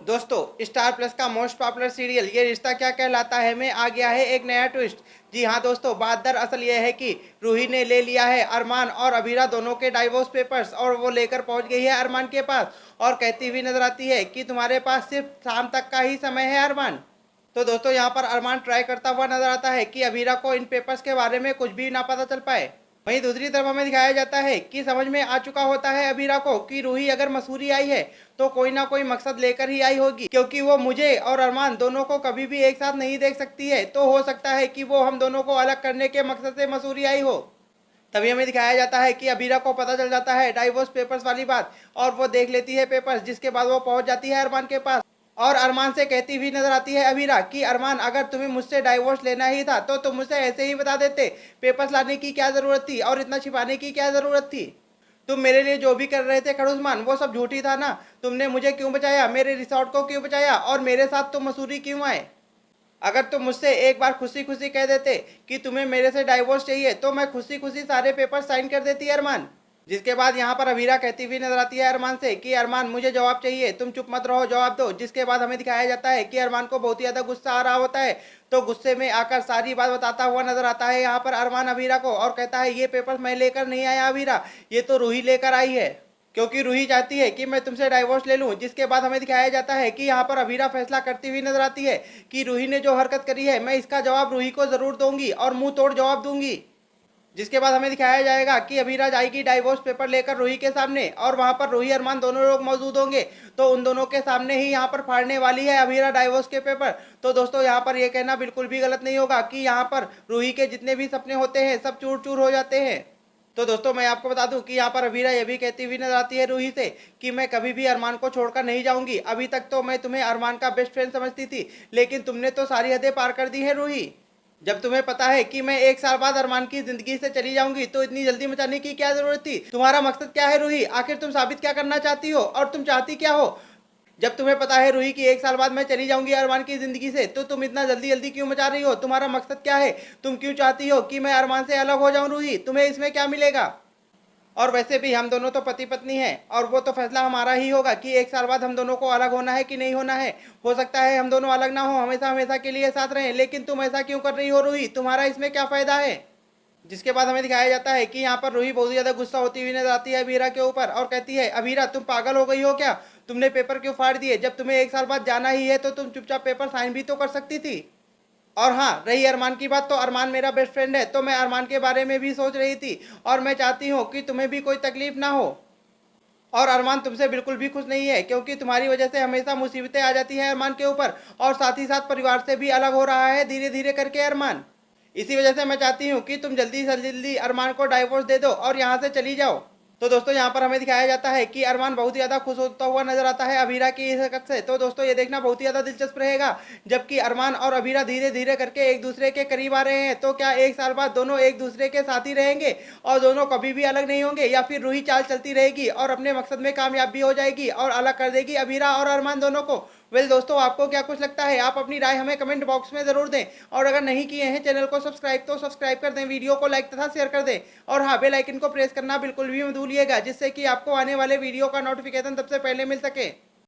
दोस्तों star plus का most popular serial ये रिश्ता क्या कहलाता है में आ गया है एक नया ट्विस्ट। जी हाँ दोस्तों, बात दरअसल ये है कि रूही ने ले लिया है अरमान और अभीरा दोनों के डाइवोर्स पेपर्स और वो लेकर पहुंच गई है अरमान के पास और कहती हुई नजर आती है कि तुम्हारे पास सिर्फ शाम तक का ही समय है अरमान। तो दोस्तों यहाँ पर अरमान ट्राई करता हुआ नजर आता है कि अभीरा को इन पेपर्स के बारे में कुछ भी ना पता चल पाए। वहीं दूसरी तरफ हमें दिखाया जाता है कि समझ में आ चुका होता है अभीरा को कि रूही अगर मसूरी आई है तो कोई ना कोई मकसद लेकर ही आई होगी, क्योंकि वो मुझे और अरमान दोनों को कभी भी एक साथ नहीं देख सकती है। तो हो सकता है कि वो हम दोनों को अलग करने के मकसद से मसूरी आई हो। तभी हमें दिखाया जाता है कि अभीरा को पता चल जाता है डाइवोर्स पेपर्स वाली बात और वो देख लेती है पेपर्स, जिसके बाद वो पहुंच जाती है अरमान के पास और अरमान से कहती हुई नजर आती है अभीरा कि अरमान, अगर तुम्हें मुझसे डाइवोर्स लेना ही था तो तुम मुझसे ऐसे ही बता देते। पेपर्स लाने की क्या जरूरत थी और इतना छिपाने की क्या जरूरत थी? तुम मेरे लिए जो भी कर रहे थे खड़ूसमान, वो सब झूठी था ना। तुमने मुझे क्यों बचाया, मेरे रिसोर्ट को क्यों बचाया और मेरे साथ तुम मसूरी क्यों आए? अगर तुम मुझसे एक बार खुशी खुशी कह देते कि तुम्हें मेरे से डाइवोर्स चाहिए तो मैं खुशी खुशी सारे पेपर साइन कर देती अरमान। जिसके बाद यहाँ पर अभीरा कहती हुई नजर आती है अरमान से कि अरमान, मुझे जवाब चाहिए, तुम चुप मत रहो, जवाब दो। जिसके बाद हमें दिखाया जाता है कि अरमान को बहुत ही ज़्यादा गुस्सा आ रहा होता है, तो गुस्से में आकर सारी बात बताता हुआ नजर आता है यहाँ पर अरमान अभीरा को और कहता है ये पेपर मैं लेकर नहीं आया अभीरा, ये तो रूही लेकर आई है, क्योंकि रूही चाहती है कि मैं तुमसे डाइवोर्स ले लूं। जिसके बाद हमें दिखाया जाता है कि यहाँ पर अभीरा फैसला करती हुई नजर आती है कि रूही ने जो हरकत करी है मैं इसका जवाब रूही को जरूर दूंगी और मुंह तोड़ जवाब दूंगी। जिसके बाद हमें दिखाया जाएगा कि अभीरा जाएगी डाइवोर्स पेपर लेकर रूही के सामने और वहां पर रूही अरमान दोनों लोग मौजूद होंगे, तो उन दोनों के सामने ही यहाँ पर फाड़ने वाली है अभीरा डाइवोर्स के पेपर। तो दोस्तों यहाँ पर यह कहना बिल्कुल भी गलत नहीं होगा कि यहाँ पर रूही के जितने भी सपने होते हैं सब चूर चूर हो जाते हैं। तो दोस्तों मैं आपको बता दूं कि यहाँ पर अभीरा ये भी कहती हुई नजर आती है रूही से कि मैं कभी भी अरमान को छोड़कर नहीं जाऊंगी। अभी तक तो मैं तुम्हें अरमान का बेस्ट फ्रेंड समझती थी, लेकिन तुमने तो सारी हदें पार कर दी है रूही। जब तुम्हें पता है कि मैं एक साल बाद अरमान की जिंदगी से चली जाऊंगी तो इतनी जल्दी मचाने की क्या जरूरत थी? तुम्हारा मकसद क्या है रूही? आखिर तुम साबित क्या करना चाहती हो और तुम चाहती क्या हो? जब तुम्हें पता है रूही की एक साल बाद मैं चली जाऊंगी अरमान की जिंदगी से, तो तुम इतना जल्दी जल्दी क्यों मचा रही हो? तुम्हारा मकसद क्या है? तुम क्यों चाहती हो कि मैं अरमान से अलग हो जाऊं रूही? तुम्हें इसमें क्या मिलेगा? और वैसे भी हम दोनों तो पति पत्नी हैं और वो तो फैसला हमारा ही होगा कि एक साल बाद हम दोनों को अलग होना है कि नहीं होना है। हो सकता है हम दोनों अलग ना हो, हमेशा हमेशा के लिए साथ रहें, लेकिन तुम ऐसा क्यों कर रही हो रूही? तुम्हारा इसमें क्या फायदा है? जिसके बाद हमें दिखाया जाता है कि यहाँ पर रूही बहुत ज़्यादा गुस्सा होती हुई नजर आती है अभीरा के ऊपर और कहती है अभीरा, तुम पागल हो गई हो क्या? तुमने पेपर क्यों फाड़ दिए? जब तुम्हें एक साल बाद जाना ही है तो तुम चुपचाप पेपर साइन भी तो कर सकती थी। और हाँ, रही अरमान की बात, तो अरमान मेरा बेस्ट फ्रेंड है, तो मैं अरमान के बारे में भी सोच रही थी और मैं चाहती हूँ कि तुम्हें भी कोई तकलीफ ना हो। और अरमान तुमसे बिल्कुल भी खुश नहीं है, क्योंकि तुम्हारी वजह से हमेशा मुसीबतें आ जाती हैं अरमान के ऊपर और साथ ही साथ परिवार से भी अलग हो रहा है धीरे धीरे करके अरमान। इसी वजह से मैं चाहती हूँ कि तुम जल्दी से जल्दी अरमान को डाइवोर्स दे दो और यहाँ से चली जाओ। तो दोस्तों यहाँ पर हमें दिखाया जाता है कि अरमान बहुत ही ज़्यादा खुश होता हुआ नजर आता है अभीरा की इस हरकत से। तो दोस्तों ये देखना बहुत ही ज़्यादा दिलचस्प रहेगा, जबकि अरमान और अभीरा धीरे धीरे करके एक दूसरे के करीब आ रहे हैं, तो क्या एक साल बाद दोनों एक दूसरे के साथ ही रहेंगे और दोनों कभी भी अलग नहीं होंगे, या फिर रूही चाल चलती रहेगी और अपने मकसद में कामयाब भी हो जाएगी और अलग कर देगी अभीरा और अरमान दोनों को? वेल दोस्तों, आपको क्या कुछ लगता है? आप अपनी राय हमें कमेंट बॉक्स में ज़रूर दें और अगर नहीं किए हैं चैनल को सब्सक्राइब तो सब्सक्राइब कर दें, वीडियो को लाइक तथा शेयर कर दें और हाँ, बेल आइकन को प्रेस करना बिल्कुल भी मत भूलिएगा, जिससे कि आपको आने वाले वीडियो का नोटिफिकेशन सबसे पहले मिल सके।